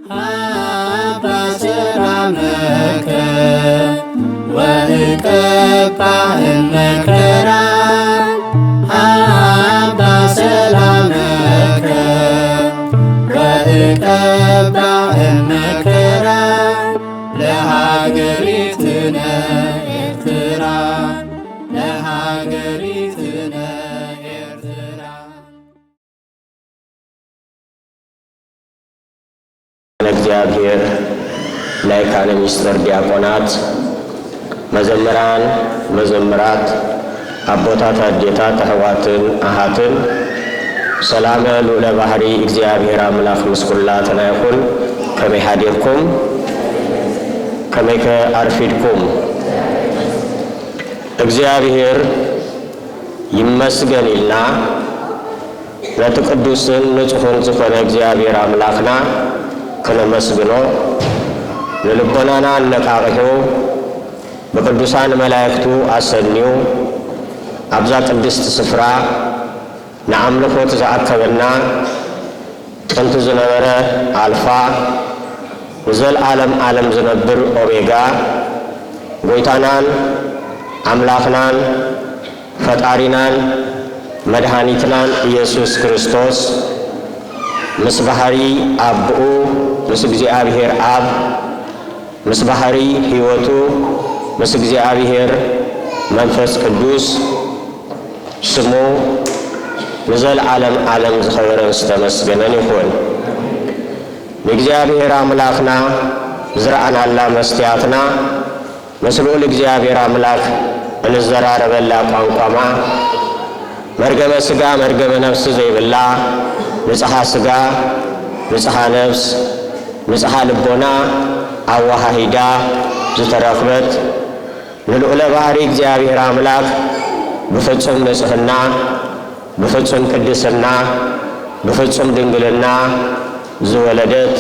አባ ሰላመከ ወእቀባእ መከራ አባ ሰላመከ ወእቀባእ መከራ ለሀገሪትነ ኤርትራ ለሀገሪትነ ኤርትራ። እግዚአብሔር ላይካነ ምስጢር ዲያቆናት፣ መዘምራን፣ መዘምራት፣ አቦታት፣ አዴታት፣ አህዋትን፣ አሃትን ሰላመ ልዑለ ባህሪ እግዚአብሔር አምላክ ምስኩላትና ይኹን። ከመይ ሓዲርኩም ከመይከ አርፊድኩም። እግዚአብሔር ይመስገን ኢልና ነቲ ቅዱስን ንጹሕን ዝኾነ እግዚአብሔር አምላክና ክነመስግኖ ንልቦናና አነቃቂሑ በቅዱሳን መላእክቱ አሰኒዩ አብዛ ቅድስት ስፍራ ንአምልኮት ዝኣከበና ጥንቲ ዝነበረ አልፋ ንዘለዓለም ዓለም ዝነብር ኦሜጋ ጎይታናን አምላኽናን ፈጣሪናን መድኃኒትናን ኢየሱስ ክርስቶስ ምስ ባህሪ አብኡ ምስ እግዚአብሔር አብ ምስ ባህሪ ሕይወቱ ምስ እግዚአብሔር መንፈስ ቅዱስ ስሙ ንዘለዓለም ዓለም ዝኸበረን ዝተመስገነን ይኹን። ንእግዚአብሔር አምላክና ዝረአናላ መስትያትና ምስ ልዑል እግዚአብሔር አምላክ እንዘራረበላ ቋንቋማ መርገመ ሥጋ መርገመ ነፍስ ዘይብላ ንጽሐ ሥጋ ንጽሐ ነፍስ ንጽሐ ልቦና አዋሃሂዳ ዝተረኽበት ንልዑለ ባህሪ እግዚአብሔር አምላክ ብፍጹም ንጽሕና ብፍጹም ቅድስና ብፍጹም ድንግልና ዝወለደት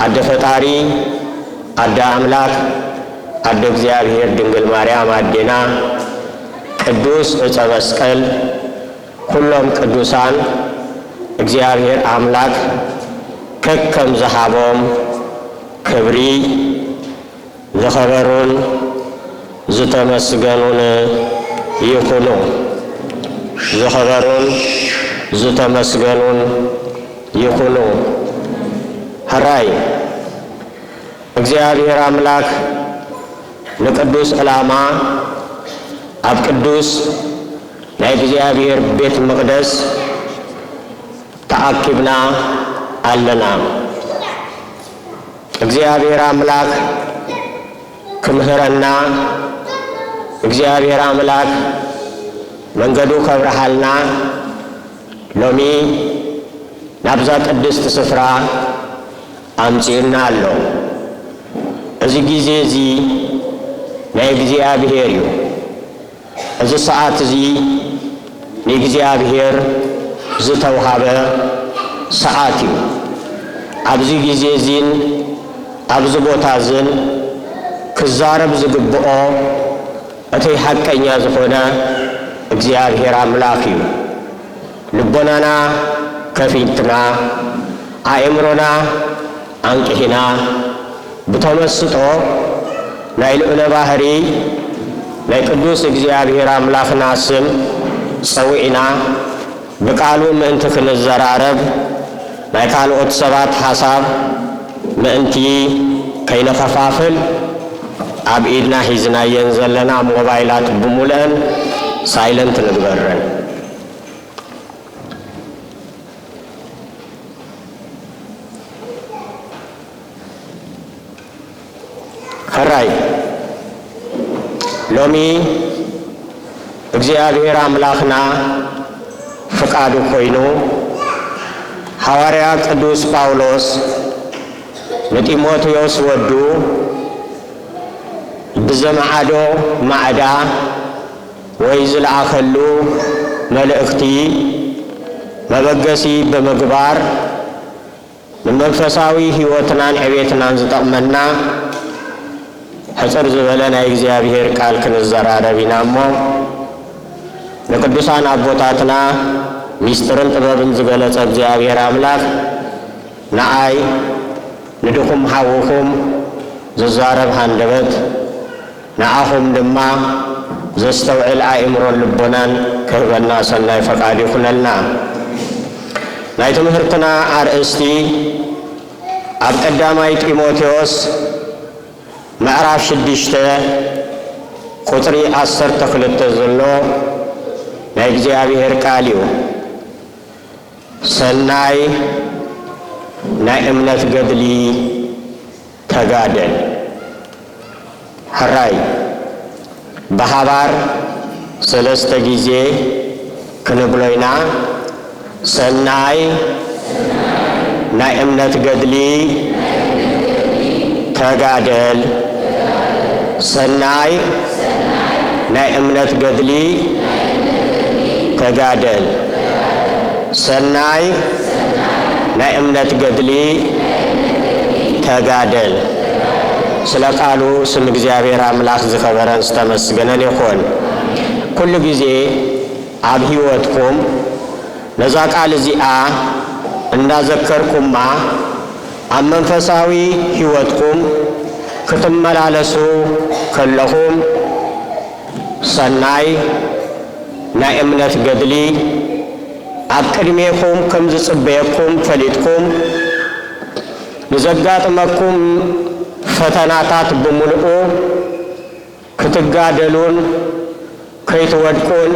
አደ ፈጣሪ አደ አምላክ አደ እግዚአብሔር ድንግል ማርያም አዴና ቅዱስ ዕፀ መስቀል ኩሎም ቅዱሳን እግዚአብሔር አምላክ ከከም ዝሃቦም ክብሪ ዝኸበሩን ዝተመስገኑን ይኹኑ። ዝኸበሩን ዝተመስገኑን ይኹኑ። ሕራይ እግዚአብሔር አምላክ ንቅዱስ ዕላማ ኣብ ቅዱስ ናይ እግዚአብሔር ቤት መቅደስ ተኣኪብና ኣለና። እግዚአብሔር አምላክ ክምህረና እግዚአብሔር አምላክ መንገዱ ከብረሃልና ሎሚ ናብዛ ቅድስት ስፍራ አምጪና ኣሎ። እዚ ጊዜ እዚ ናይ እግዚአብሔር እዩ። እዚ ሰዓት እዚ ንእግዚአብሔር ዝተውሃበ ሰዓት እዩ። ኣብዚ ጊዜ እዚን ኣብዚ ቦታ እዝን ክዛረብ ዝግብኦ እተይ ሓቀኛ ዝኾነ እግዚአብሔር አምላክ እዩ። ልቦናና ከፊትና አእምሮና አንቂሒና ብተመስጦ ናይ ልዑለ ባህሪ ናይ ቅዱስ እግዚአብሔር አምላክና ስም ፀዊዕና ብቃሉ ምእንቲ ክንዘራረብ ናይ ካልኦት ሰባት ሓሳብ ምእንቲ ከይነኸፋፍል ኣብ ኢድና ሒዝናየን ዘለና ሞባይላት ብሙልአን ሳይለንት ንግበረን። ሕራይ ሎሚ እግዚአብሔር አምላክና ፍቃዱ ኮይኑ ሐዋርያ ቅዱስ ጳውሎስ ንጢሞቴዎስ ወዱ ብዘመዓዶ ማዕዳ ወይ ዝለኣኸሉ መልእኽቲ መበገሲ ብምግባር ንመንፈሳዊ ሕይወትናን ዕቤትናን ዝጠቕመና ሕፅር ዝበለ ናይ እግዚአብሔር ቃል ክንዘራረብ ኢና እሞ ንቅዱሳን አቦታትና ሚስጥርን ጥበብን ዝገለጸ እግዚአብሔር አምላክ ንዓይ ንድኹም ሓውኹም ዝዛረብ ሃንደበት ንዓኹም ድማ ዘስተውዕል ኣእምሮን ልቦናን ክህበና ሰናይ ፈቃድ ይኹነልና። ናይ ትምህርትና ኣርእስቲ ኣብ ቀዳማይ ጢሞቴዎስ ምዕራፍ 6 ቁጥሪ 12 ዘሎ ናይ እግዚአብሔር ቃል እዩ። ሰናይ ናይ እምነት ገድሊ ተጋደል። ሕራይ በሃባር ሰለስተ ጊዜ ክንብሎ ኢና። ሰናይ ናይ እምነት ገድሊ ተጋደል። ሰናይ ናይ እምነት ገድሊ ተጋደል። ሰናይ ናይ እምነት ገድሊ ተጋደል። ስለ ቃሉ ስም እግዚአብሔር አምላክ ዝኸበረን ዝተመስገነን ይኹን። ኩሉ ጊዜ ኣብ ህይወትኩም ነዛ ቃል እዚኣ እንዳዘከርኩማ ኣብ መንፈሳዊ ህይወትኩም ክትመላለሱ ከለኹም ሰናይ ናይ እምነት ገድሊ ኣብ ቅድሜኩም ከም ዝጽበየኩም ፈሊጥኩም ንዘጋጥመኩም ፈተናታት ብምልኡ ክትጋደሉን ከይትወድቁን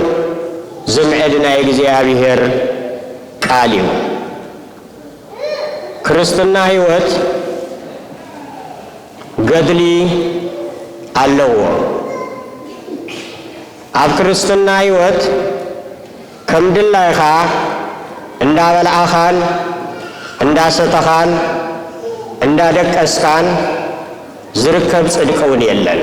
ዝምዕድ ናይ እግዚአብሔር ቃል እዩ። ክርስትና ህይወት ገድሊ ኣለዎ። ኣብ ክርስትና ህይወት ከም ድላይኻ እንዳበልዓኻን እንዳሰተኻን እንዳደቀስካን ዝርከብ ጽድቅ እውን የለን።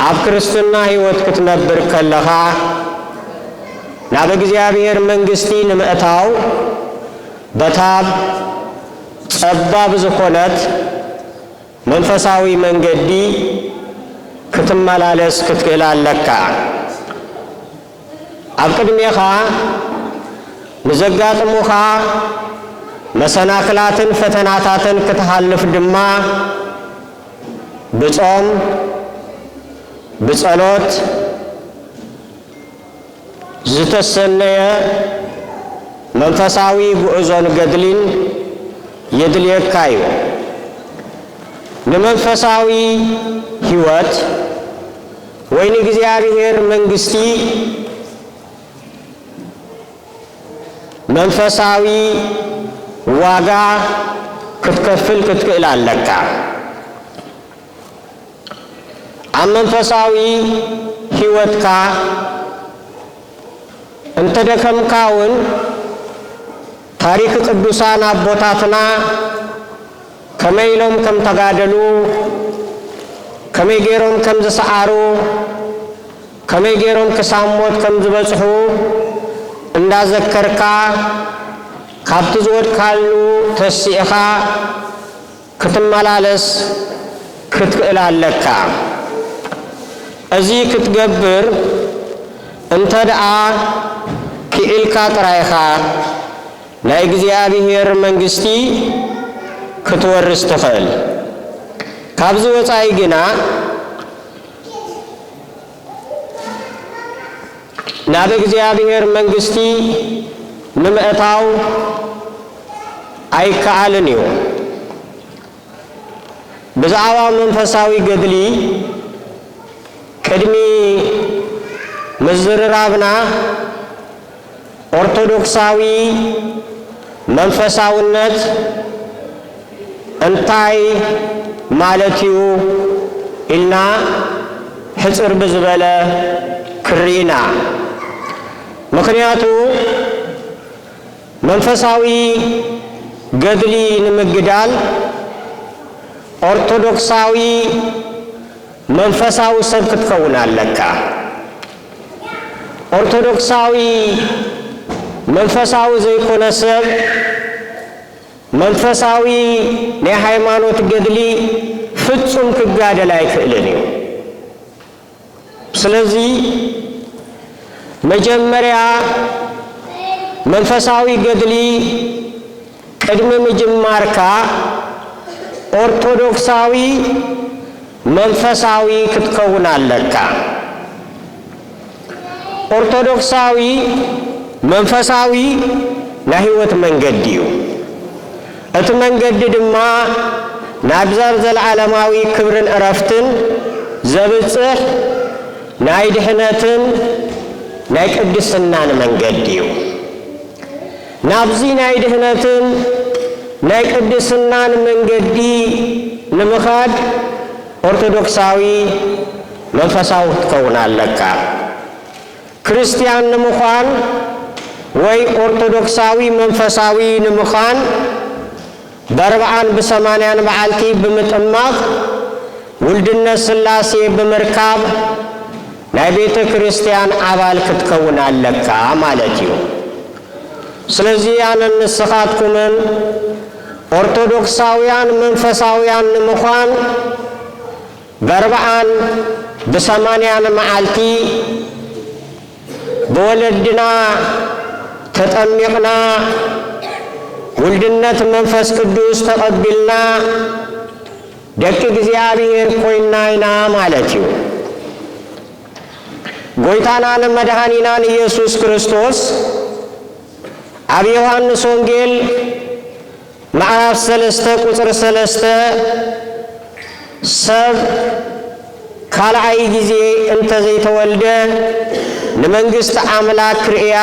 ኣብ ክርስትና ህይወት ክትነብር ከለኻ ናብ እግዚአብሔር መንግስቲ ንምእታው በታብ ጸባብ ዝኾነት መንፈሳዊ መንገዲ ክትመላለስ ክትክእል ኣለካ። ኣብ ቅድሜኻ ንዘጋጥሙኻ መሰናክላትን ፈተናታትን ክትሃልፍ ድማ ብጾም ብጸሎት ዝተሰነየ መንፈሳዊ ጉዕዞን ገድሊን የድልየካ እዩ። ንመንፈሳዊ ህይወት ወይ ንእግዚአብሔር መንግስቲ መንፈሳዊ ዋጋ ክትከፍል ክትክእል ኣለካ። ኣብ መንፈሳዊ ህይወትካ እንተደከምካ እውን ታሪክ ቅዱሳን አቦታትና ከመይ ኢሎም ከም ተጋደሉ ከመይ ገይሮም ከም ዝሰዓሩ ከመይ ገይሮም ክሳብ ሞት ከም ዝበጽሑ እንዳዘከርካ ካብቲ ዝወድካሉ ተሲእኻ ክትመላለስ ክትክእል ኣለካ። እዚ ክትገብር እንተ ደኣ ክኢልካ ጥራይኻ ናይ እግዚአብሔር መንግስቲ ክትወርስ ትኽእል። ካብዚ ወፃኢ ግና ናብ እግዚአብሔር መንግስቲ ንምእታው ኣይከኣልን እዩ። ብዛዕባ መንፈሳዊ ገድሊ ቅድሚ ምዝርራብና ኦርቶዶክሳዊ መንፈሳውነት እንታይ ማለት እዩ ኢልና ሕጽር ብዝበለ ክሪኢና። ምክንያቱ መንፈሳዊ ገድሊ ንምግዳል ኦርቶዶክሳዊ መንፈሳዊ ሰብ ክትከውን ኣለካ። ኦርቶዶክሳዊ መንፈሳዊ ዘይኮነ ሰብ መንፈሳዊ ናይ ሃይማኖት ገድሊ ፍጹም ክጋደል ኣይክእልን እዩ። ስለዚ መጀመርያ መንፈሳዊ ገድሊ ቅድሚ ምጅማርካ ኦርቶዶክሳዊ መንፈሳዊ ክትከውን ኣለካ። ኦርቶዶክሳዊ መንፈሳዊ ናይ ህይወት መንገዲ እዩ። እቲ መንገዲ ድማ ናብ ዘለዓለማዊ ክብርን ዕረፍትን ዘብጽሕ ናይ ድሕነትን ናይ ቅድስናን መንገዲ እዩ። ናብዚ ናይ ድህነትን ናይ ቅድስናን መንገዲ ንምኻድ ኦርቶዶክሳዊ መንፈሳዊ ክትከውን ኣለካ። ክርስቲያን ንምዃን ወይ ኦርቶዶክሳዊ መንፈሳዊ ንምዃን በ40 ብ80 መዓልቲ ብምጥማቕ ውልድነት ሥላሴ ብምርካብ ናይ ቤተ ክርስቲያን አባል ክትከውን ኣለካ ማለት እዩ። ስለዚህ አነ ንስኻትኩምን ኦርቶዶክሳውያን መንፈሳውያን ንምዃን በ40 ብ80 መዓልቲ በወለድና ተጠሚቕና ውልድነት መንፈስ ቅዱስ ተቐቢልና ደቂ እግዚአብሔር ኮይና ኢና ማለት እዩ። ጎይታናን መድኃኒናን ኢየሱስ ክርስቶስ ኣብ ዮሐንስ ወንጌል ምዕራፍ 3 ቁጥር 3 ሰብ ካልዓይ ጊዜ እንተ ዘይተወልደ ንመንግሥቲ አምላክ ክርእያ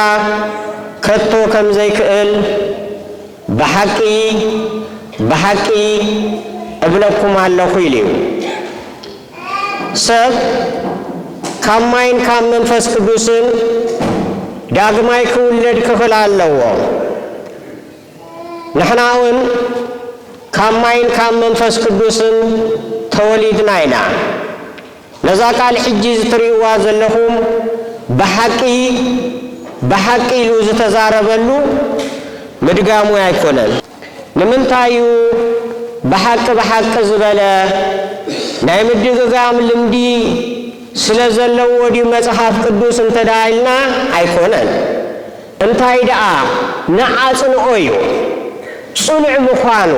ከቶ ከም ዘይክእል በሐቂ እብለኩም ኣለኹ ኢሉ ሰብ ካብ ማይን ካብ መንፈስ ቅዱስን ዳግማይ ክውለድ ክኽእል ኣለዎ። ንሕና እውን ካብ ማይን ካብ መንፈስ ቅዱስን ተወሊድና ኢና። ነዛ ቃል ሕጂ ዝትርእይዋ ዘለኹም በሐቂ ኢሉ ዝተዛረበሉ ምድጋሙ ኣይኮነን። ንምንታዩ በሐቂ ዝበለ ናይ ምድግጋም ልምዲ ስለ ዘለዎ ወዲሁ መጽሐፍ ቅዱስ እንተዳይልና ኣይኮነን። እንታይ ደኣ ንዓጽንኦ እዩ ጽኑዕ ምዃኑ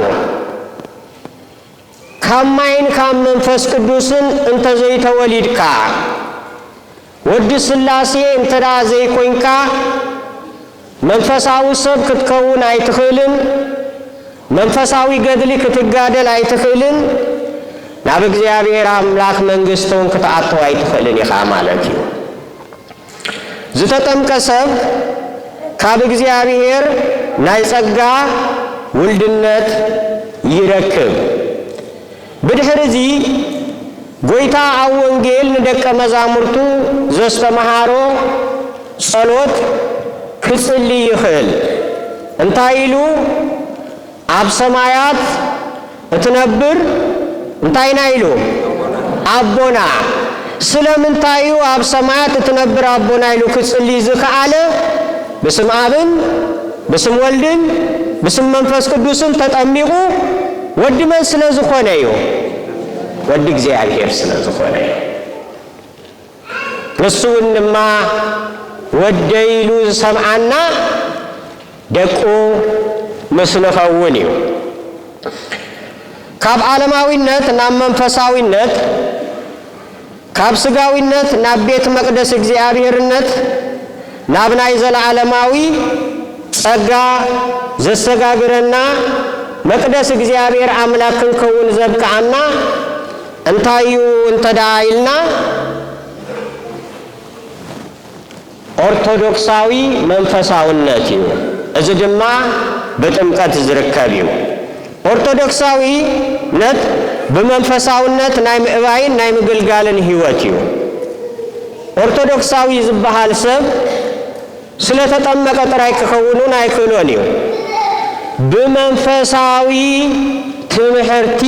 ካብ ማይን ካብ መንፈስ ቅዱስን እንተ ዘይተወሊድካ ወዲ ሥላሴ እንተዳ ዘይኮንካ መንፈሳዊ ሰብ ክትከውን ኣይትኽእልን። መንፈሳዊ ገድሊ ክትጋደል ኣይትኽእልን። ናብ እግዚአብሔር አምላክ መንግሥቱን ክትኣተው ኣይትኽእልን ኢኻ ማለት እዩ። ዝተጠምቀ ሰብ ካብ እግዚአብሔር ናይ ጸጋ ውልድነት ይረክብ። ብድሕሪዚ ጎይታ ኣብ ወንጌል ንደቀ መዛሙርቱ ዘስተምሃሮ ጸሎት ክጽልይ ይኽእል። እንታይ ኢሉ ኣብ ሰማያት እትነብር እንታይና ኢሉ አቦና። ስለምንታዩ ኣብ ሰማያት እትነብር አቦና ኢሉ ክጽልይ ዝከኣለ ብስም አብን ብስም ወልድን ብስም መንፈስ ቅዱስን ተጠሚቁ ወዲ መን ስለ ዝኾነ እዩ? ወዲ እግዚአብሔር ስለ ዝኾነ እዩ። ንሱ ድማ ወደይሉ ዝሰምዓና ደቁ ምስለ ኸውን እዩ። ካብ ዓለማዊነት ናብ መንፈሳዊነት፣ ካብ ስጋዊነት ናብ ቤተ መቅደስ እግዚአብሔርነት ናብ ናይ ዘለዓለማዊ ጸጋ ዘሰጋግረና መቅደስ እግዚአብሔር አምላክ ክንከውን ዘብቃዓና እንታዩ እንተዳይልና ኦርቶዶክሳዊ መንፈሳውነት እዩ። እዚ ድማ በጥምቀት ዝርከብ እዩ። ኦርቶዶክሳዊነት ብመንፈሳውነት ናይ ምዕባይን ናይ ምግልጋልን ህይወት እዩ። ኦርቶዶክሳዊ ዝበሃል ሰብ ስለተጠመቀ ጥራይ ክኸውኑን ኣይክእሎን እዩ። ብመንፈሳዊ ትምህርቲ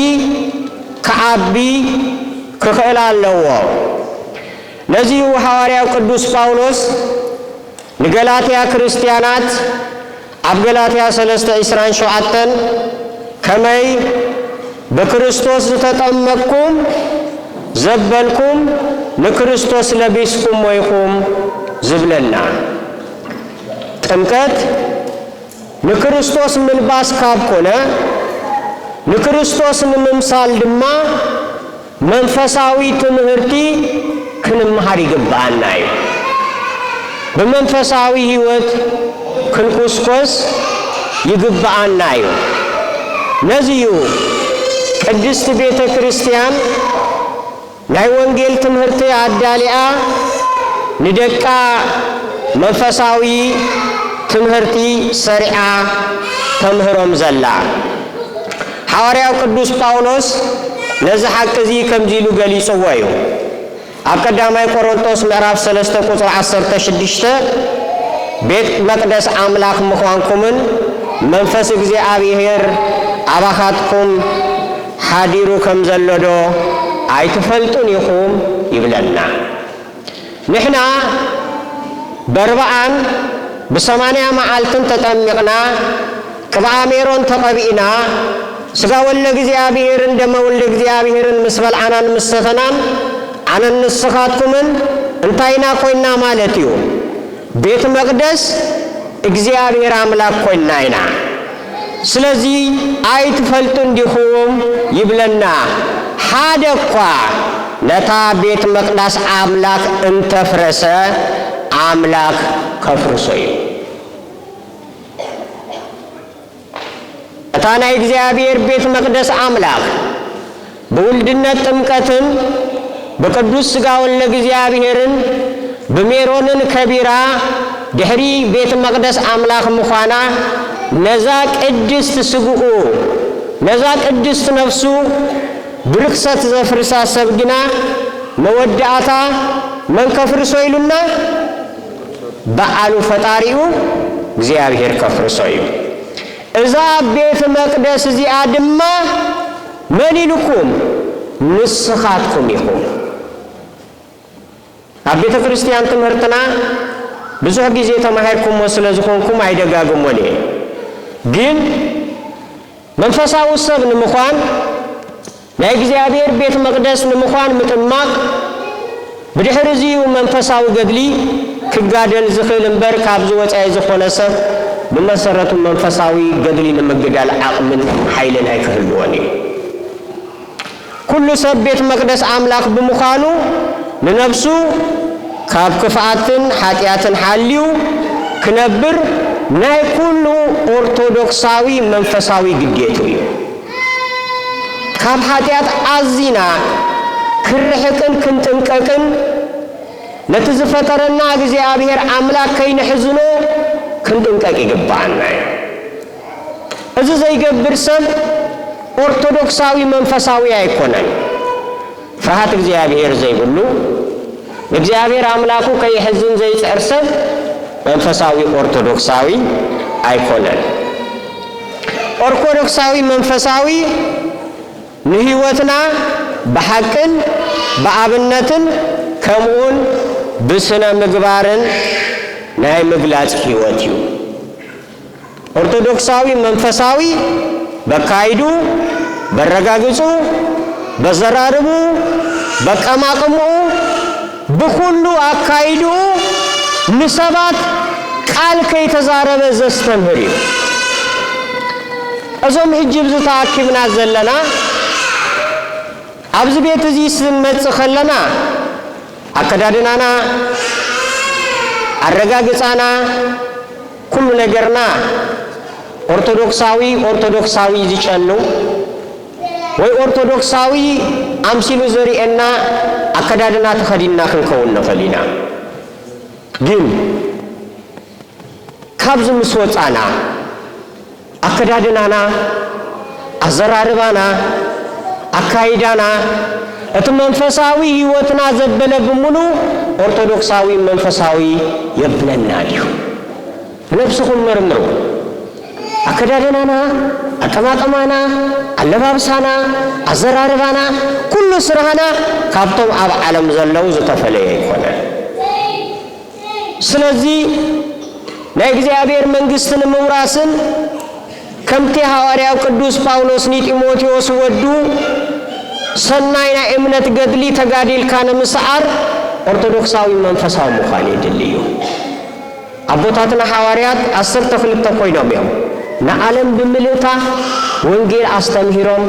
ከዓቢ ክኽእል ኣለዎ። ነዚሁ ሐዋርያው ቅዱስ ጳውሎስ ንገላትያ ክርስቲያናት ኣብ ገላትያ 3:27 ከመይ በክርስቶስ ዝተጠመቅኩም ዘበልኩም ንክርስቶስ ለቢስኩም ወይኹም ዝብለና። ጥምቀት ንክርስቶስ ምልባስ ካብ ኮነ ንክርስቶስ ንምምሳል ድማ መንፈሳዊ ትምህርቲ ክንምሃር ይግባአና እዩ። በመንፈሳዊ ህይወት ክንቁስቆስ ይግባአና እዩ። ነዚዩ ቅድስት ቤተ ክርስቲያን ናይ ወንጌል ትምህርቲ አዳሊያ ንደቃ መንፈሳዊ ትምህርቲ ሰሪዓ ተምህሮም ዘላ። ሐዋርያው ቅዱስ ጳውሎስ ነዚ ሐቅ እዚ ከምዚሉ ገሊጽዎ እዩ። ኣብ ቀዳማይ ቆሮንቶስ ምዕራፍ 3 ቁጥር 16 ቤት መቅደስ አምላክ ምዃንኩምን መንፈስ እግዚአብሔር አባኻትኩም ሓዲሩ ከም ዘሎዶ ኣይትፈልጡን ኢኹም ይብለና። ንሕና በርባዓን ብ80 መዓልትን ተጠሚቕና ቅብአ ሜሮን ተቐቢእና ስጋ ወልደ እግዚአብሔርን ደመ ወልደ እግዚአብሔርን ምስ በልዓናን ምስ ሰተናን አነ ንስኻትኩምን እንታይና ኮይና ማለት እዩ ቤት መቅደስ እግዚአብሔር አምላክ ኮይና ኢና። ስለዚ ኣይትፈልጡን ዲኹም ይብለና። ሓደ እኳ ነታ ቤት መቅደስ አምላክ እንተፍረሰ አምላክ ከፍርሶ እዩ። እታ ናይ እግዚአብሔር ቤት መቅደስ አምላክ በውልድነት ጥምቀትን በቅዱስ ሥጋ ወልደ እግዚአብሔርን በሜሮንን ከቢራ ድሕሪ ቤት መቅደስ አምላክ ምዃና ነዛ ቅድስት ስግኡ ነዛ ቅድስት ነፍሱ ብርክሰት ዘፍርሳ ሰብ ግና መወዳእታ መን ከፍርሶ ኢሉና በዓሉ ፈጣሪኡ እግዚአብሔር ከፍርሶ እዩ። እዛ ቤት መቅደስ እዚኣ ድማ መን ኢልኩም ንስኻትኩም ኢኹም። ኣብ ቤተ ክርስቲያን ትምህርትና ብዙሕ ጊዜ ተማሂርኩሞ ስለ ዝኾንኩም ኣይደጋግሞን እየ። ግን መንፈሳዊ ሰብ ንምዃን ናይ እግዚአብሔር ቤት መቅደስ ንምዃን ምጥማቅ ብድሕሪ እዚኡ መንፈሳዊ ገድሊ ክጋደል ዝኽእል እምበር ካብዚ ወፃኢ ዝኾነ ሰብ ብመሰረቱ መንፈሳዊ ገድሊ ንምግዳል ዓቕምን ሓይልን ኣይክህልዎን እዩ። ኩሉ ሰብ ቤት መቅደስ አምላክ ብምዃኑ ንነፍሱ ካብ ክፍኣትን ሓጢአትን ሓልዩ ክነብር ናይ ኩሉ ኦርቶዶክሳዊ መንፈሳዊ ግዴቱ እዩ። ካብ ሓጢአት ኣዚና ክርሕቅን ክንጥንቀቅን ነቲ ዝፈጠረና እግዚአብሔር አምላክ ከይንሕዝኖ ክንጥንቀቅ ይግባአና እዩ። እዚ ዘይገብር ሰብ ኦርቶዶክሳዊ መንፈሳዊ ኣይኮነን። ፍርሃት እግዚአብሔር ዘይብሉ እግዚአብሔር አምላኩ ከይሕዝን ዘይፅዕር ሰብ መንፈሳዊ ኦርቶዶክሳዊ ኣይኮነን። ኦርቶዶክሳዊ መንፈሳዊ ንህይወትና በሐቅን በአብነትን ከምኡን ብስነ ምግባርን ናይ ምግላጽ ህይወት እዩ። ኦርቶዶክሳዊ መንፈሳዊ በካይዱ በረጋግጹ በዘራርቡ በቀማቅሙ ብኩሉ አካይዱ ንሰባት ቃል ከይተዛረበ ዘስተምህር እዩ። እዞም ሕጂ ብዚ ተኣኪብና ዘለና ኣብዚ ቤት እዚ ስንመጽእ ከለና አከዳድናና አረጋግጻና ኩሉ ነገርና ኦርቶዶክሳዊ ዝጨኑ ወይ ኦርቶዶክሳዊ አምሲሉ ዘሪኤና አከዳድና ተኸዲና ክንከውን ንኽእል ኢና። ግን ካብዚ ምስ ወፃና አከዳድናና አዘራርባና አካይዳና እቲ መንፈሳዊ ህይወትና ዘበለ ብምሉ ኦርቶዶክሳዊ መንፈሳዊ የብለና እዩ። ነፍስኹም መርምሩ። አከዳድናና አቀማቅማና አለባብሳና አዘራርባና ኩሉ ስራህና ካብቶም ኣብ ዓለም ዘለው ዝተፈለየ ይኮነን። ስለዚ ናይ እግዚአብሔር መንግስትን ምውራስን ከምቲ ሐዋርያው ቅዱስ ጳውሎስ ኒጢሞቴዎስ ወዱ ሰናይ ናይ እምነት ገድሊ ተጋዲልካ ንምስዓር ኦርቶዶክሳዊ መንፈሳዊ ምዃን የድሊ እዩ። ኣቦታትና ሐዋርያት 12 ኮይኖም እዮም። ንዓለም ብምልእታ ወንጌል ኣስተምሂሮም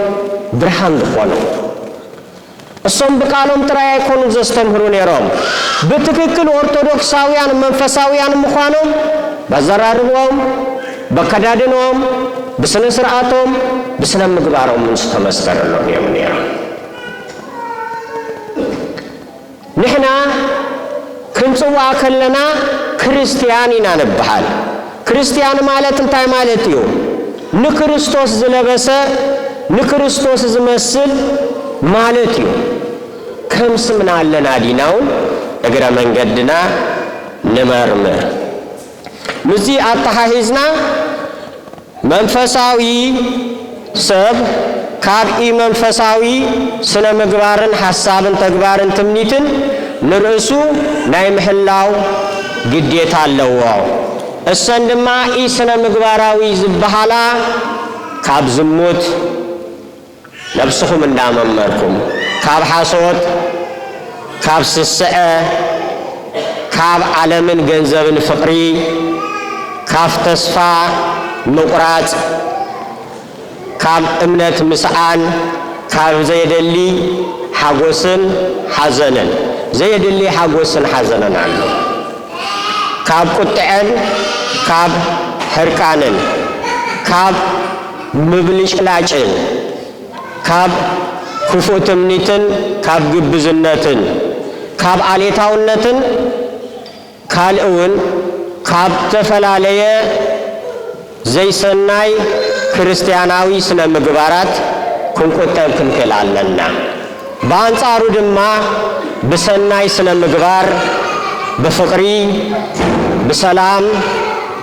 ብርሃን ዝኾኑ እሶም ብቃሎም ጥራይ ኣይኮኑ ዘስተምህሩ ነይሮም ብትክክል ኦርቶዶክሳውያን መንፈሳውያን ምዃኖም በዘራርቦም በከዳድኖም ብስነ ስርዓቶም ብስነ ምግባሮም ዝተመስከረሎም እዮም ነይሮም ንሕና ክንጽዋ ከለና ክርስቲያን ኢና ንበሃል ክርስቲያን ማለት እንታይ ማለት እዩ ንክርስቶስ ዝለበሰ ንክርስቶስ ዝመስል ማለት እዩ ከም ስምና ኣለና ዲናውን እግረ መንገድና ንመርምር ምዚ ኣተሓሒዝና መንፈሳዊ ሰብ ካብ መንፈሳዊ ስነ ምግባርን ሐሳብን ተግባርን ትምኒትን ንርእሱ ናይ ምሕላው ግዴታ ኣለዎ እሰን ድማ ስነ ምግባራዊ ዝበሃላ ካብ ዝሙት ነብስኹም እንዳመመርኩም ካብ ሓሶት ካብ ስስዐ ካብ ዓለምን ገንዘብን ፍቅሪ ካብ ተስፋ ምቁራጽ ካብ እምነት ምስዓን ካብ ዘየደሊ ሓጎስን ሓዘንን ዘየደሊ ሓጎስን ሓዘንን ኣሎ ካብ ቁጥዐን ካብ ሕርቃንን ካብ ምብልጭላጭን ካብ ክፉእ ትምኒትን ካብ ግብዝነትን ካብ አሌታውነትን ካልእውን ካብ ተፈላለየ ዘይሰናይ ክርስቲያናዊ ስነ ምግባራት ክንቆጠብ ክንክል ኣለና በአንጻሩ ድማ በሰናይ ስነ ምግባር በፍቅሪ በሰላም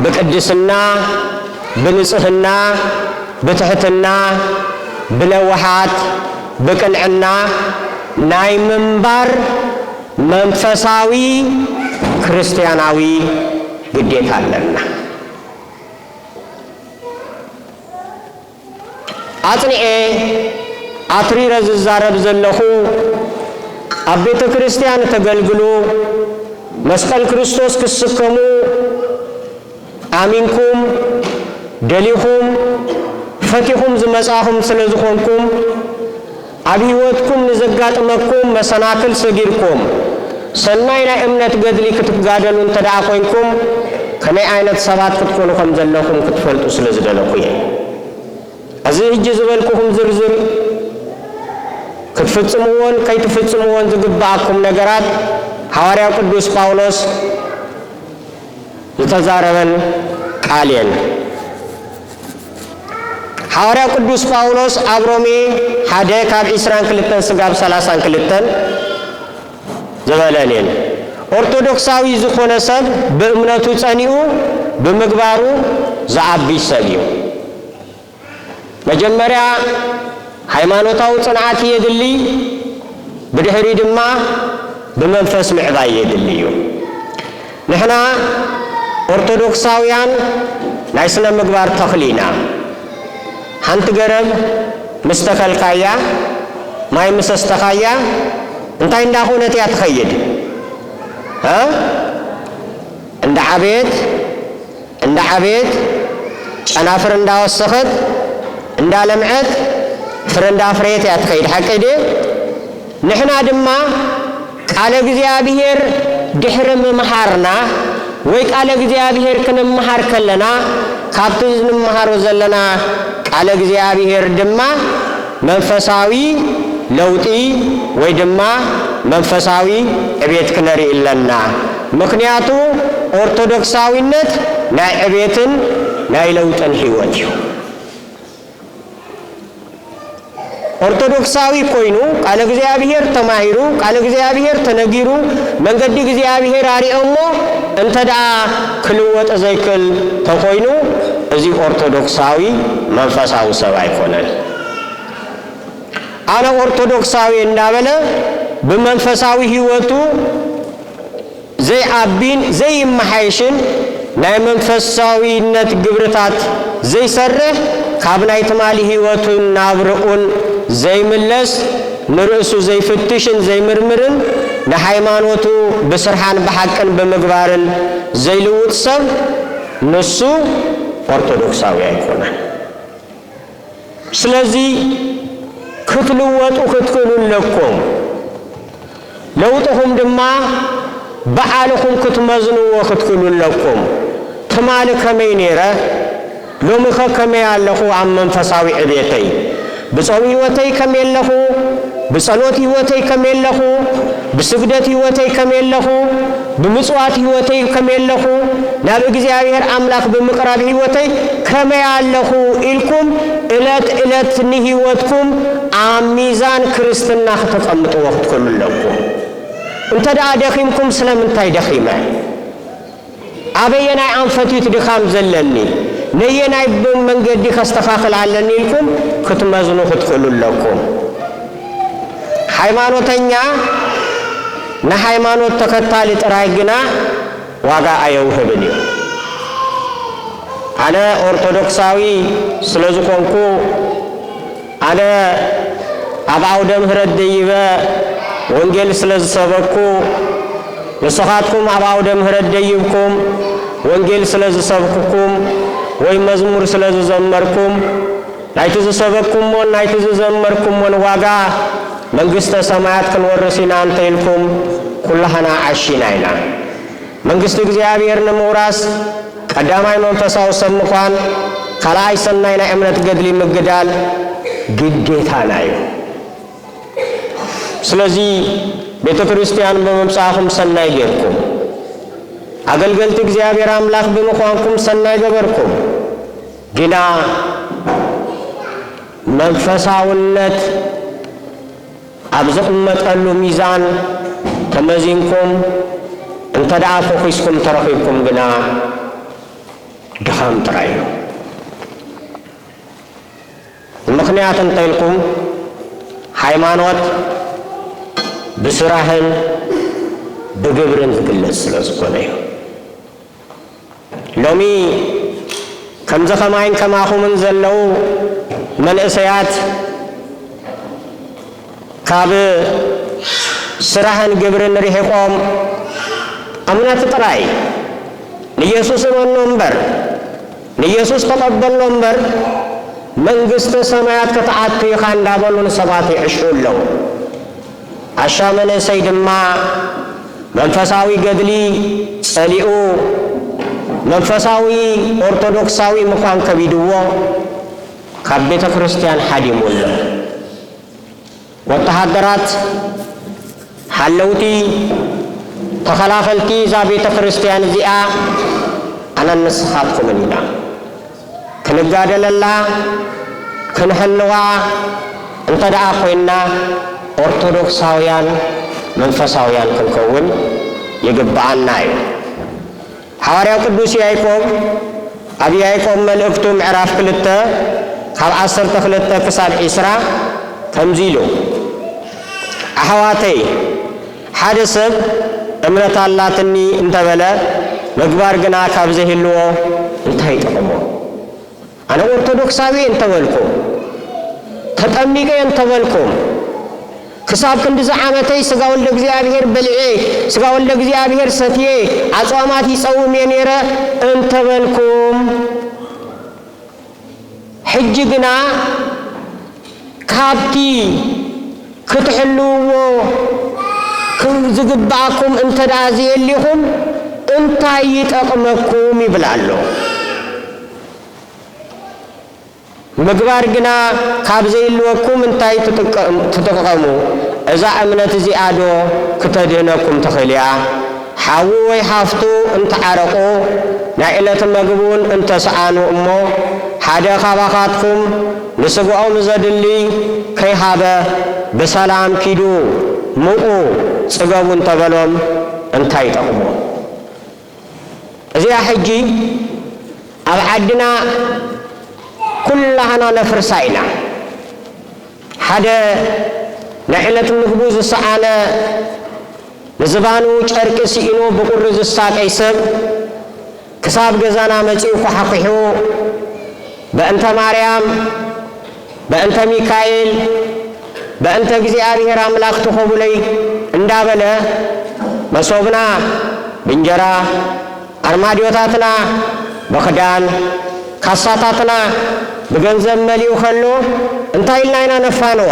በቅድስና በንጽህና በትሕትና በለዋሃት በቅንዕና ናይ መንባር መንፈሳዊ ክርስቲያናዊ ግዴታ ኣለና አጽንኤ አትሪረ ዝዛረብ ዘለኹ ኣብ ቤተ ክርስቲያን ተገልግሉ መስቀል ክርስቶስ ክስከሙ አሚንኩም ደሊኹም ፈቲኹም ዝመጻኹም ስለዝኾንኩም ኣብ ሕይወትኩም ንዘጋጥመኩም መሰናክል ሰጊርኩም ሰናይ ናይ እምነት ገድሊ ክትጋደሉ እንተደኣ ኮይንኩም ከመይ ዓይነት ሰባት ክትኮኑ ከም ዘለኹም ክትፈልጡ ስለዝደለኹ እየ እዚ ሕጂ ዝበልኩኹም ዝርዝር ክትፍጽምዎን ከይትፍጽምዎን ዝግባአኩም ነገራት ሐዋርያው ቅዱስ ጳውሎስ ዝተዛረበን ቃልየን ሐዋርያው ቅዱስ ጳውሎስ ኣብ ሮሜ 1 ካብ 22 ስጋብ 32 ዘበለኔን ኦርቶዶክሳዊ ዝኾነ ሰብ በእምነቱ ጸኒኡ በምግባሩ ዘዓቢ ሰብ እዩ መጀመሪያ ሃይማኖታዊ ጽንዓት የድሊ ብድሕሪ ድማ በመንፈስ ምዕባይ የድሊ እዩ ንሕና ኦርቶዶክሳውያን ናይ ስነ ምግባር ተኽሊና ሓንቲ ገረብ ምስተከልካያ ማይ ምሰስተኻያ እንታይ እንዳኾነት እያ ትኸይድ እንደ ዓቤት ጨናፍር እንዳወሰኸት እንዳለምዐት ፍረ እንዳፍረየት እያ ትኸይድ ሓቂ ደ ንሕና ድማ ቃለ እግዚአብሔር ድሕሪ ምምሃርና ወይ ቃለ እግዚአብሔር ክንምሃር ከለና ካብቲ ንምሃሮ ዘለና ቃለ እግዚአብሔር ድማ መንፈሳዊ ለውጢ ወይ ድማ መንፈሳዊ ዕቤት ክነርኢ ኣለና ምክንያቱ ኦርቶዶክሳዊነት ናይ ዕቤትን ናይ ለውጥን ሕይወት እዩ ኦርቶዶክሳዊ ኮይኑ ቃለ እግዚአብሔር ተማሂሩ ቃለ እግዚአብሔር ተነጊሩ መንገዲ እግዚአብሔር አሪኦሞ እንተደኣ ክልወጥ ዘይክል ተኮይኑ እዚ ኦርቶዶክሳዊ መንፈሳዊ ሰብ አይኮነን አነ ኦርቶዶክሳዊ እንዳበለ በመንፈሳዊ ሕይወቱ ዘይ አቢን ዘይ መሐይሽን ናይ መንፈሳዊነት ግብርታት ዘይ ሰርህ ካብ ናይ ተማሊ ሕይወቱን ናብርኡን ዘይ ምለስ ንርእሱ ዘይ ፍትሽን ዘይ ምርምርን ንሃይማኖቱ በስርሃን በሐቅን በመግባርን ዘይ ልውጥ ሰብ ንሱ ኦርቶዶክሳዊ አይኮናል። ስለዚህ ክትልወጡ ክትክሉለኩም ለውጥሁም ድማ በዓልኩም ክትመዝንዎ ክትክሉለኩም ትማል ከመይ ነይረ ሎምኸ ከመይ ኣለኹ ኣብ መንፈሳዊ ዕቤተይ ብጾም ህይወተይ ከመይ ኣለኹ ብጸሎት ህይወተይ ከመይ ኣለኹ ብስግደት ህይወተይ ከመይ ኣለኹ ብምጽዋት ህይወተይ ከመይ ኣለኹ ናብ እግዚአብሔር አምላክ ብምቅራብ ህይወተይ ከመይ ኣለኹ ኢልኩም እለት እለት ንህይወትኩም ኣብ ሚዛን ክርስትና ክትቀምጥዎ ክትክሉለኩም እንተ ደኣ ደኺምኩም ስለምንታይ ደኺመ አበየናይ አንፈቲት ድኻም ዘለኒ ነየናይ መንገዲ ከስተኻኽል ኣለኒ ኢልኩም ክትመዝኑ ክትክሉለኩም ሃይማኖተኛ ንሃይማኖት ተከታሊ ጥራይ ግና ዋጋ አየውህብን እዩ አነ ኦርቶዶክሳዊ ስለዝኾንኩ አነ ኣብ ዓውደ ምህረት ደይበ ወንጌል ስለዝሰበኩ ንስኻትኩም ኣብ ዓውደ ምህረት ደይብኩም ወንጌል ስለዝሰብኩኩም ወይ መዝሙር ስለዝዘመርኩም ናይቲ ዝሰበኩሞን ናይቲ ዝዘመርኩሞን ዋጋ መንግስተ ሰማያት ክንወርሲና እንተ ኢልኩም ኩላህና ዓሺና ኢና መንግስቲ እግዚአብሔር ንምውራስ ቀዳማይ መንፈሳዊ ሰብ ምዃን ካልኣይ ሰናይ ናይ እምነት ገድሊ ምግዳል ግዴታና እዩ ስለዚ ቤተ ክርስቲያን በመምጻእኹም ሰናይ ጌርኩም አገልገልቲ እግዚአብሔር አምላክ ብምዃንኩም ሰናይ ገበርኩም ግና መንፈሳውነት ኣብ ዝቕመጠሉ ሚዛን ተመዚንኩም እንተ ደኣ ፎኪስኩም ተረኺብኩም ግና ድኻም ጥራይ እዩ ምክንያት እንተ ኢልኩም ሃይማኖት ብስራህን ብግብርን ዝግለጽ ስለ ዝኾነ እዩ ሎሚ ከምዚ ኸማይን ከማኹምን ዘለው መንእሰያት ካብ ስራህን ግብርን ርሒቆም እምነት ጥራይ ንኢየሱስ እመኑ እምበር ንኢየሱስ ተቐበሎ እምበር መንግስተ ሰማያት ከተኣቱ ኢኻ እንዳበሉን ሰባት ይዕሹ ኣለዉ ኣሻ መንእሰይ ድማ መንፈሳዊ ገድሊ ጸሊኡ መንፈሳዊ ኦርቶዶክሳዊ ምዃን ከቢድዎ ካብ ቤተ ክርስቲያን ሓዲሙ ኣሎ ወተሃደራት ሓለውቲ ተኸላኸልቲ እዛ ቤተ ክርስቲያን እዚኣ ኣነ ንስኻትኩምን ኢና ክንጋደለላ ክንሕልዋ እንተ ደኣ ኮይንና ኦርቶዶክሳውያን መንፈሳውያን ክንከውን ይግባአና እዩ ሐዋርያው ቅዱስ ያዕቆብ ኣብ ያዕቆብ መልእክቱ ምዕራፍ 2 ካብ 12 ክሳብ 20 ከምዚ ኢሉ ኣሕዋተይ ሓደ ሰብ እምነት ኣላትኒ እንተበለ ምግባር ግና ካብ ዘይህልዎ እንታይ ይጠቕሞ ኣነ ኦርቶዶክሳዊ እንተበልኩም ተጠሚቀ እንተበልኩም ክሳብ ክንዲዚ ዓመተይ ስጋ ወልደ እግዚአብሔር በልዔ ስጋ ወልደ እግዚአብሔር ሰትዬ ኣጽዋማት ይጸውም የኔረ እንተበልኩም ሕጂ ግና ካብቲ ክትሕልውዎ ዝግባአኩም እንተ ደኣ ዘየሊኹም እንታይ ይጠቕመኩም ይብል ኣሎ ምግባር ግና ካብ ዘይልወኩም እንታይ ትጥቀሙ እዛ እምነት እዚኣ ዶ ክተድህነኩም ትኽእል እያ ሓዊ ወይ ሓፍቱ እንተዓረቁ ናይ ዕለት መግቡን እንተሰኣኑ እሞ ሓደ ካባኻትኩም ንስግኦም ዘድሊ ከይሃበ ብሰላም ኪዱ ምኡ ጽገቡ እንተበሎም እንታይ ይጠቕሞ እዚኣ ሕጂ ኣብ ዓድና ኩላህና ነፍርሳ ኢና ሓደ ናይ ዕለት ምግቡ ዝሰኣነ ንዝባኑ ጨርቂ ሲኢኑ ብቁሪ ዝሳቀይ ሰብ ክሳብ ገዛና መጺኡ ኳሓኺሑ በእንተ ማርያም በእንተ ሚካኤል በእንተ እግዚአብሔር አምላክ ተኸቡለይ እንዳበለ መሶብና ብንጀራ አርማዲዮታትና በክዳን ካሳታትና በገንዘብ መሊኡ ከሎ እንታይ ኢልና ኢና ነፋንዎ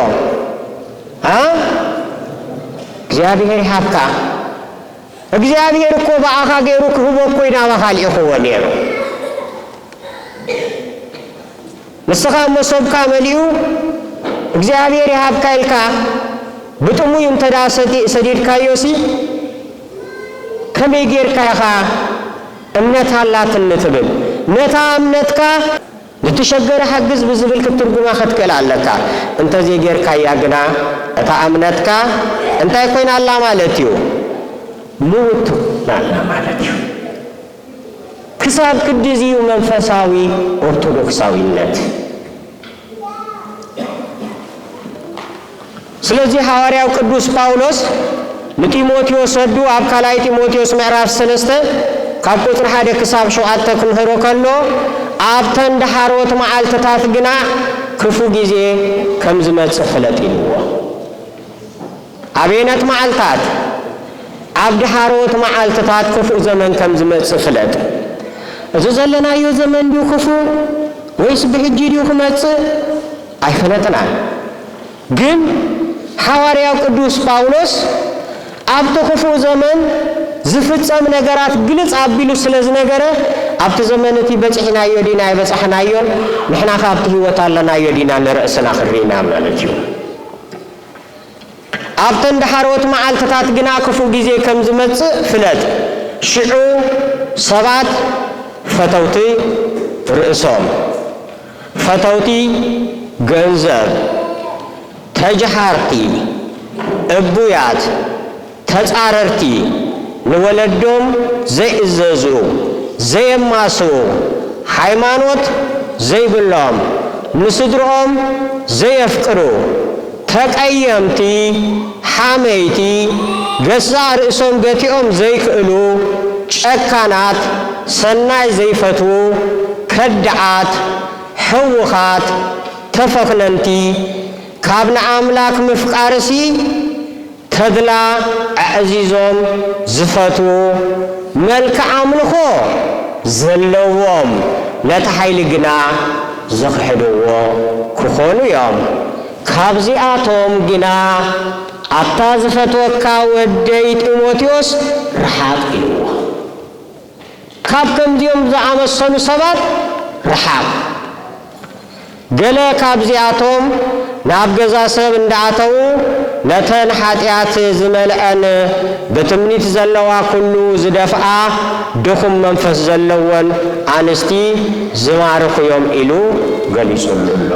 እግዚአብሔር ይሃብካ እግዚአብሔር እኮ በአኻ ገይሩ ክህቦ እኮ ይናባኻ ሊኢኽዎ ነይሩ ንስኻ መሶብካ መሊኡ እግዚአብሔር ይሃብካ ኢልካ ብጥሙይ እንተዳ ሰዲድካዮሲ ከመይ ጌርካ ኢኻ እምነት አላትን ትብል ነታ እምነትካ ልትሸገረ ሓግዝ ብዝብል ክትርጉማ ክትክእል ኣለካ እንተዘይ ጌርካያ ግና እታ እምነትካ እንታይ ኮይና ኣላ ማለት እዩ ሙት ናላ ማለት እዩ ክሳብ ቅድዝ እዩ መንፈሳዊ ኦርቶዶክሳዊነት ስለዚህ ሐዋርያው ቅዱስ ጳውሎስ ለጢሞቴዎስ ወዱ ኣብ ካልኣይ ጢሞቴዎስ ምዕራፍ 3 ካብ ቁጥሪ 1 ክሳብ 7 ክምህሮ ከሎ ኣብተን ድሓሮት መዓልትታት ግና ክፉ ጊዜ ከም ዝመጽእ ፍለጥ ኢልዎ አቤነት መዓልታት ኣብ ድሓሮት መዓልትታት ክፉ ዘመን ከም ዝመጽእ ፍለጥ እዚ ዘለናዮ ዘመን ዲዩ ክፉ ወይስ ብሕጂ ዲዩ ክመጽእ ኣይፈለጥናን ግን ሐዋርያው ቅዱስ ጳውሎስ ኣብቲ ክፉ ዘመን ዝፍጸም ነገራት ግልጽ አቢሉ ስለዝነገረ ኣብቲ ዘመን እቲ በጽሕናዮ ዲና ይበጽሕናዮን ንሕና ካብቲ ህይወት ኣለናዮ ዲና ንርእስና ክሪና ማለት እዩ ኣብተን ድሓሮት መዓልትታት ግና ክፉ ጊዜ ከም ዝመጽእ ፍለጥ ሽዑ ሰባት ፈተውቲ ርእሶም ፈተውቲ ገንዘብ ተጀሃርቲ እቡያት ተጻረርቲ ንወለዶም ዘይእዘዙ ዘየማስቡ ሃይማኖት ዘይብሎም ንስድሮኦም ዘየፍቅሩ ተቀየምቲ ሓመይቲ ገዛ ርእሶም ገቲኦም ዘይክእሉ ጨካናት ሰናይ ዘይፈትዉ ከድዓት ሕውኻት ተፈኽነንቲ ካብ ንኣምላክ ምፍቃርሲ ተድላ ኣዕዚዞም ዝፈትዉ መልክዕ ኣምልኾ ዘለዎም ነቲ ሓይሊ ግና ዘኽሕድዎ ክኾኑ እዮም ካብዚኣቶም ግና ኣታ ዝፈትወካ ወደይ ጢሞቴዎስ ረሓቕ ኢልዎ ካብ ከምዚኦም ዝኣመሰሉ ሰባት ረሓቕ ገለ ካብዚኣቶም ናብ ገዛ ሰብ እንዳኣተዉ ነተን ሓጢአት ዝመልአን በትምኒት ዘለዋ ኩሉ ዝደፍአ ድኹም መንፈስ ዘለወን ኣንስቲ ዝማርኽዮም ኢሉ ገሊጹሉ ኣሎ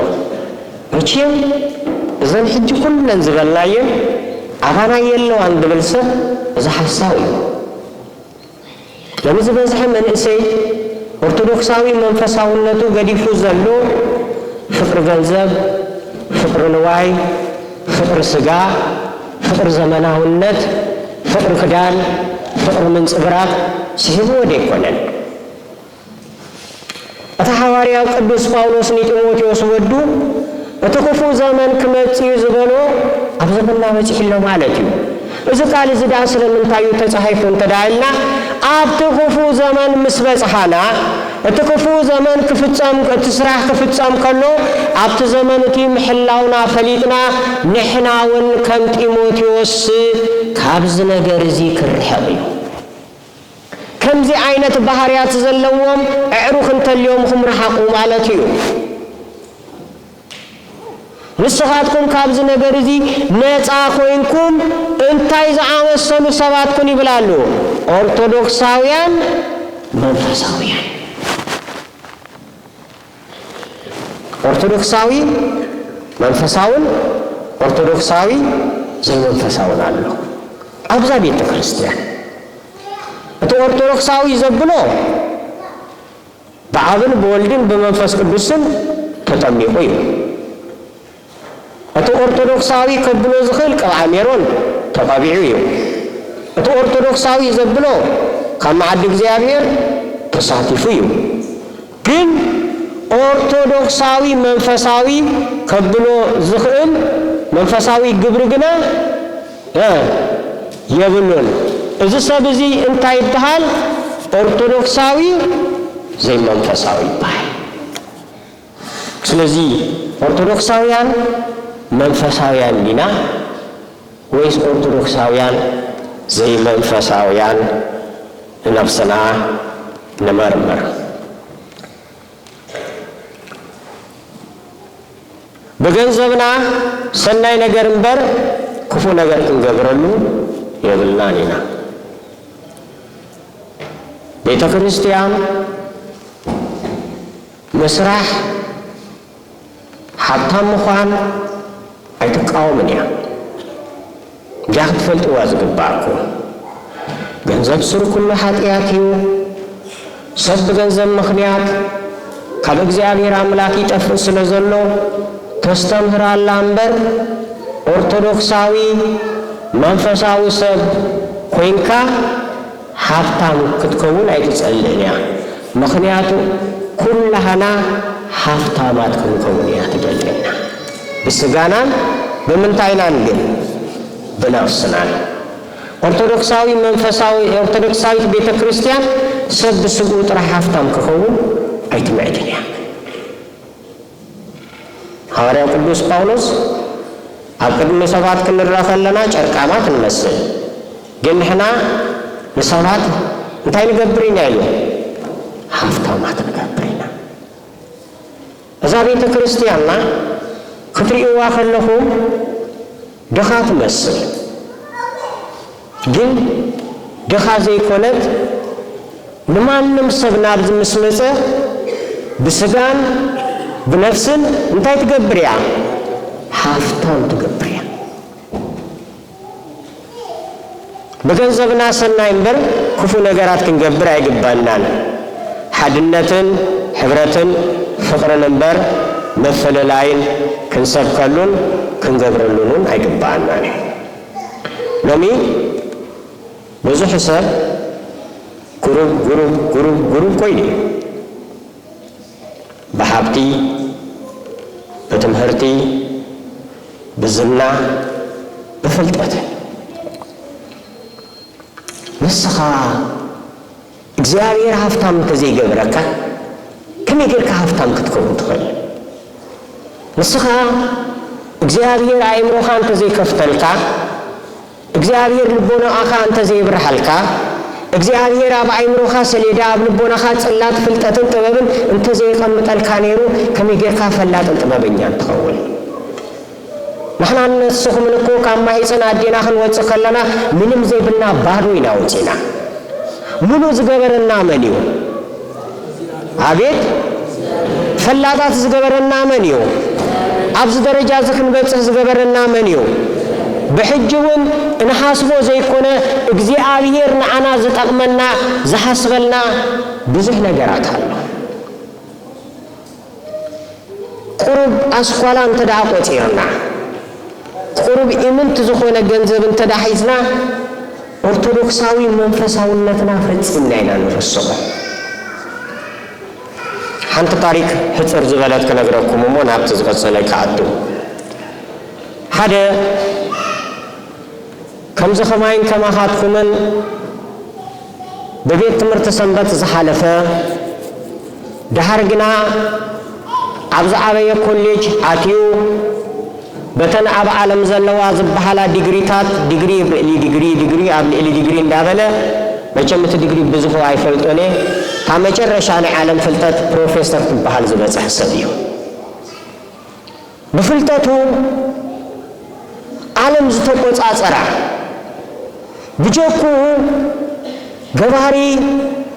መቼም እዘን ሕጂ ኩለን ዝበልናየን ኣባና የለዋን ዝብል ሰብ እዚ ሓሳብ እዩ ለምዝ በዝሐ መንእሰይ ኦርቶዶክሳዊ መንፈሳውነቱ ገዲፉ ዘሎ ፍቅር ገንዘብ ፍቅር ንዋይ ፍቅር ስጋ ፍቅር ዘመናውነት ፍቅር ክዳን ፍቅር ምንጽብራቅ ሲህቡ ወደ ይኮነን እታ ሐዋርያው ቅዱስ ጳውሎስ ጢሞቴዎስ ወዱ እቲ ክፉ ዘመን ክመጽእ ዝበሎ ኣብ ዘመንና በጽሒሎ ማለት እዩ እዚ ቃል እዚ ዳኣ ስለምንታዩ ተጻሒፉ እንተዳልና ኣብቲ ክፉ ዘመን ምስ በጽሓና እቲ ክፉ ዘመን ክፍጸም እቲ ስራሕ ክፍጸም ከሎ ኣብቲ ዘመን እቲ ምሕላውና ፈሊጥና ንሕና እውን ከም ጢሞቴዎስ ካብዚ ነገር እዚ ክርሕቕ እዩ ከምዚ ዓይነት ባህርያት ዘለዎም ኣዕሩኽ እንተልዮም ክምርሓቑ ማለት እዩ ንስኻትኩም ካብዚ ነገር እዚ ነፃ ኮይንኩም እንታይ ዝኣመሰሉ ሰባትኩን ይብላሉ ኦርቶዶክሳውያን መንፈሳውያን ኦርቶዶክሳዊ መንፈሳውን ኦርቶዶክሳዊ ዘይመንፈሳውን ኣሎ ኣብዛ ቤተ ክርስቲያን እቲ ኦርቶዶክሳዊ ዘብሎ በአብን በወልድን በመንፈስ ቅዱስን ተጠሚቁ እዩ እቲ ኦርቶዶክሳዊ ከብሎ ዝኽእል ቅብዓ ሜሮን ተቀቢዑ እዩ እቲ ኦርቶዶክሳዊ ዘብሎ ካብ መዓዲ እግዚአብሔር ተሳቲፉ እዩ ግን ኦርቶዶክሳዊ መንፈሳዊ ከብሎ ዝኽእል መንፈሳዊ ግብር ግና የብሉን እዚ ሰብ እዚ እንታይ ይባሃል ኦርቶዶክሳዊ ዘይመንፈሳዊ ይባሃል ስለዚህ ኦርቶዶክሳውያን መንፈሳውያን ዲና ወይስ ኦርቶዶክሳውያን ዘይ መንፈሳውያን ነፍስና ነመርመር። በገንዘብና ሰናይ ነገር እንበር ክፉ ነገር እንገብረሉ የብልናኒና ቤተ ክርስቲያን መስራህ ሀብታም ምዃን አይተቃወምን እያ ጃህ ትፈልጥዋ ዝግባእኩ ገንዘብ ስሩ ኩሉ ኃጢአት እዩ ሰብ በገንዘብ ምኽንያት ካብ እግዚአብሔር አምላክ ይጠፍእ ስለ ዘሎ ተስተምህራላ እምበር ኦርቶዶክሳዊ መንፈሳዊ ሰብ ኮይንካ ሀብታም ክትከውን አይትጸልእን እያ ምኽንያቱ ኩላህና ሀብታማት ክንከውን እያ ትደልየና ብስጋናን ብምንታይናን ግን ብነፍስናን ኦርቶዶክሳዊ መንፈሳዊ ኦርቶዶክሳዊት ቤተ ክርስቲያን ሰብ ብስጉ ጥራሕ ሀብታም ክኸውን አይትምዕድን እያ ሐዋርያው ቅዱስ ጳውሎስ ኣብ ቅድሚ ሰባት ክንረአ ከለና ጨርቃማት እንመስል ግን ንሕና ንሰባት እንታይ ንገብር ኢና ኢሉ ሀብታማት ንገብር ኢና እዛ ቤተ ክርስቲያንና ክትሪእዋ ከለኹም ድኻ ትመስል ግን ድኻ ዘይኮነት ንማንም ሰብ ናብዚ ምስ መፀ ብስጋን ብነፍስን እንታይ ትገብር እያ ሀብታም ትገብር እያ በገንዘብና ሰናይ እምበር ክፉ ነገራት ክንገብር አይግባናን ሓድነትን ሕብረትን ፍቅርን እምበር መፈለላይን ክንሰብከሉን ክንገብረሉን አይግባናን ሎሚ ብዙሕ ሰብ ጉሩብ ኮይኑ በሀብቲ በትምህርቲ ብዝና በፍልጠት ንስኻ እግዚአብሔር ሀብታም እንተዘይገብረካ ከመይ ጌርካ ሀብታም ክትከውን ትኽእል ንስኻ እግዚአብሔር አእምሮኻ እንተዘይከፍተልካ እግዚአብሔር ልቦናኻ እንተዘይብርሃልካ እግዚአብሔር ኣብ አእምሮኻ ሰሌዳ ኣብ ልቦናኻ ጽላት ፍልጠትን ጥበብን እንተዘይቀምጠልካ ነይሩ ከመይ ጌርካ ፈላጥን ጥበበኛን ትኸውን ንሕና ንስኹም እኮ ካብ ማህፀን ኣዴና ክንወፅእ ከለና ምንም ዘይብልና ባዶ ኢና ወፂና ሙሉእ ዝገበረና መን እዩ አቤት ፈላጣት ዝገበረና መን እዩ ኣብዚ ደረጃ እዚ ክንበፅሕ ዝገበረና መን እዩ بحجون نحاسبو زي كونه እግዚአብሔር ንዓና ዝጠቅመና ዝሐስበልና ብዙሕ ነገራት አሉ ቁሩብ አስኳላ እንተዳ ቆጪርና ቁሩብ ኢምንት ዝኾነ ገንዘብ እንተዳ ሒዝና ኦርቶዶክሳዊ መንፈሳውነትና ፈጽምና ኢና ንረስቆ ሓንቲ ታሪክ ሕፅር ዝበለት ክነግረኩም እሞ ናብቲ ዝቀፀለ ይከኣቱ ሓደ ከምዚ ኸማይን ከማኻትኩምን በቤት ትምህርት ሰንበት ዝሓለፈ ድሓር ግና ኣብዚ ዓበየ ኮሌጅ ኣትዩ በተን ኣብ ዓለም ዘለዋ ዝበሃላ ዲግሪታት ዲግሪ ኣብ ልዕሊ ዲግሪ እንዳበለ መቸም እቲ ዲግሪ ብዙሕ ኣይፈልጦን ካብ መጨረሻ ናይ ዓለም ፍልጠት ፕሮፌሰር ትበሃል ዝበፅሕ ሰብ እዩ ብፍልጠቱ ዓለም ዝተቆፃፀራ بجوكو جباري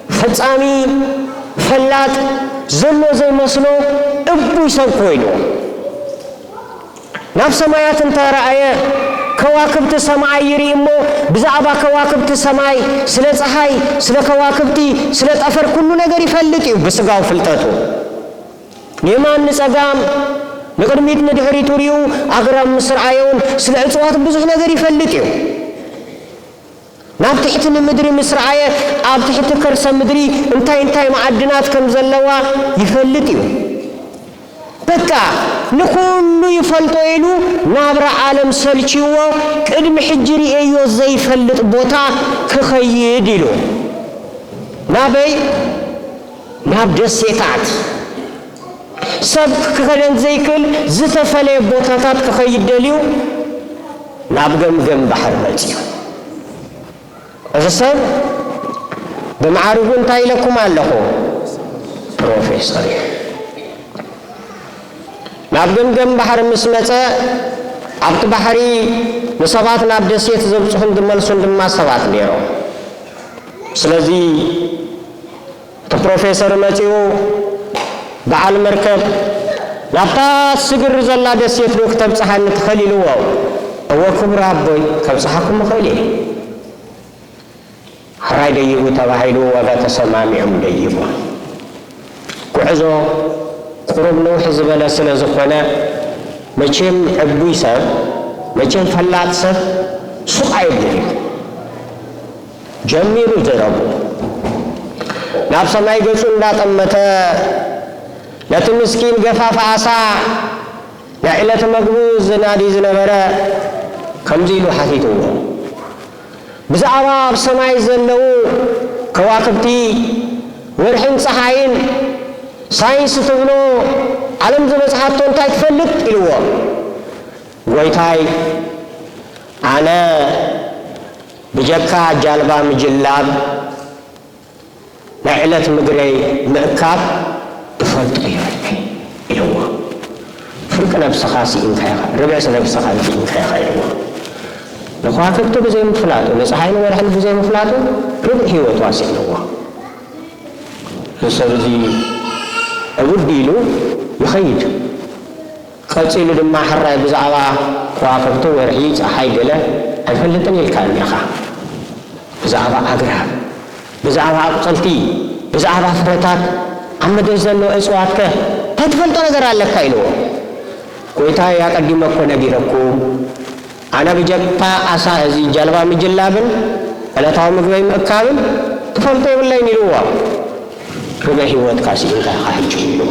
فتصامي فلات زلو زي مسلو ابو يسوكوينو نفس سمايات انت رأيه كواكبت السماء يريمو بزعبا كواكبت السماء سلة صحاي سلة كواكبتي سلة أفر كل نجار يفلتي بسقاو فلتاتو نيمان نسقام نقدميت ندهري توريو أغرام مصر عيون سلة عصوات بزح نجار يفلتيو ناب تحت المدري مسرعية أب تحت كرس المدري انتاي معدنات كم زلوا يفلتيو بكا نكون يفلتو إلو نابر عالم سلچيو كدم حجري ايو زي فلت بوتا كخيدلو ناب دسيتات ሰብ ክኸደን ዘይክል ዝተፈለየ ቦታታት ክኸይድ ደልዩ ናብ ገምገም ባሕር መፅዩ እዚ ሰብ ብማዕርጉ እንታይ ኢለኩም ኣለኹ ፕሮፌሰር እዩ ናብ ገምገም ባሕሪ ምስ መፀ ኣብቲ ባሕሪ ንሰባት ናብ ደሴት ዘብፅሑን ዝመልሱን ድማ ሰባት ነይሮም ስለዚ እቲ ፕሮፌሰር መፂኡ በዓል መርከብ ናብታ ስግሪ ዘላ ደሴት ዶ ክተብፅሓኒ ትኽእል ኢልዎ እወ ክቡር ኣቦይ ከብፅሓኩም እኽእል እየ ሕራይ ደይቡ ተባሂሉ ዋጋ ተሰማሚዖም ደይቡ ጉዕዞ ቁሩብ ንውሕ ዝበለ ስለ ዝኾነ መቼም ዕቡይ ሰብ መቼም ፈላጥ ሰብ ሱቕ ኣይብልን እዩ ጀሚሩ ዝረቡ ናብ ሰማይ ገጹ እንዳጠመተ ነቲ ምስኪን ገፋፍ ዓሳ ናይ ዕለት መግቡ ዝናዲ ዝነበረ ከምዚ ኢሉ ሓቲትዎ ብዛዕባ ኣብ ሰማይ ዘለው ከዋክብቲ ወርሕን ፀሓይን ሳይንስ ትብሎ ዓለም ዝበፅሓቶ እንታይ ትፈልጥ ኢልዎ ጎይታይ ኣነ ብጀካ ጃልባ ምጅላብ ናይ ዕለት ምግረይ ምእካብ ትፈልጡ ይፈልኒ ኢልዎ ፍርቂ ነብስኻ ሲኢንካ ኢኻ ርብዕስ ነብስኻ ሲኢንካ ኢኻ ኢልዎ ንከዋክብቲ ብዘይ ምፍላጡ ንፀሓይን ወርሕን ብዘይ ምፍላጡ ርብዕ ሂወቱ ኣሲእንዎ ንሰብ እዚ እውድ ኢሉ ይኸይድ ቀፂሉ ድማ ሕራይ ብዛዕባ ከዋክብቲ ወርሒ ፀሓይ ገለ ኣይፈልጥን ኢልካኒ ኢኻ ብዛዕባ ኣግራብ ብዛዕባ ኣቁፅልቲ ብዛዕባ ፍረታት ኣብ ምድሪ ዘሎ እፅዋት ከ እንታይ ትፈልጦ ነገር ኣለካ ኢልዎ ጎይታይ ኣቀዲመ እኮ ነጊረኩም ኣነ ብጀካ ዓሳ እዚ ጃልባ ምጅላብን ዕለታዊ ምግበይ ምእካብን ትፈልጦ የብለይን ኢልዎ ርብዕ ሂወትካ ሲኢንካ ኢኻ ሕጂ ኢልዎ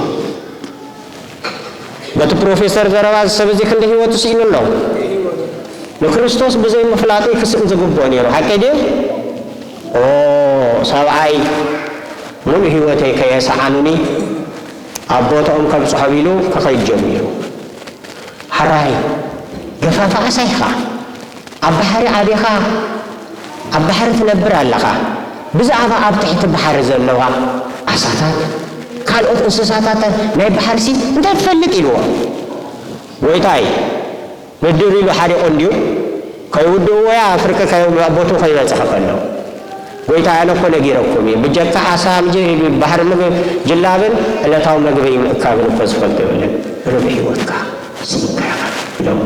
በቲ ፕሮፌሰር ዘረባ ሰብ እዚ ክንዲ ሂወቱ ሲኢኑ ኣሎ ንክርስቶስ ብዘይ ምፍላጡ ክስእን ዝግብኦ ነይሩ ሓቂ ድዩ ሰብኣይ ሙሉእ ሂወተይ ከየሰዓኑኒ ኣብ ቦትኦም ከብፅሖም ኢሉ ክኸይድ ጀሚሩ ሕራይ ገፋፍ ዓሳ ኢኻ ኣብ ባሕሪ ዓዲኻ ኣብ ባሕሪ ትነብር ኣለኻ ብዛዕባ ኣብ ትሕቲ ባሕሪ ዘለዋ ዓሳታት ካልኦት እንስሳታት ናይ ባሕሪ ሲ እንታይ ትፈልጥ ኢልዎ ጎይታይ ምድር ኢሉ ሓዲቑ እንድዩ ከይውድኡ ወያ ፍርቂ ቦቱ ከይበፅሐ ከሎ ጎይታይ ኣነ እኮ ነጊረኩም እየ ብጀካ ዓሳ ባሕሪ ምግቢ ጅላብን ዕለታዊ መግበይ ምእካብን እኮ ዝፈልጡ የብለን ርብዕ ሂወትካ ሲኢንካ ኢኻ ኢሎሞ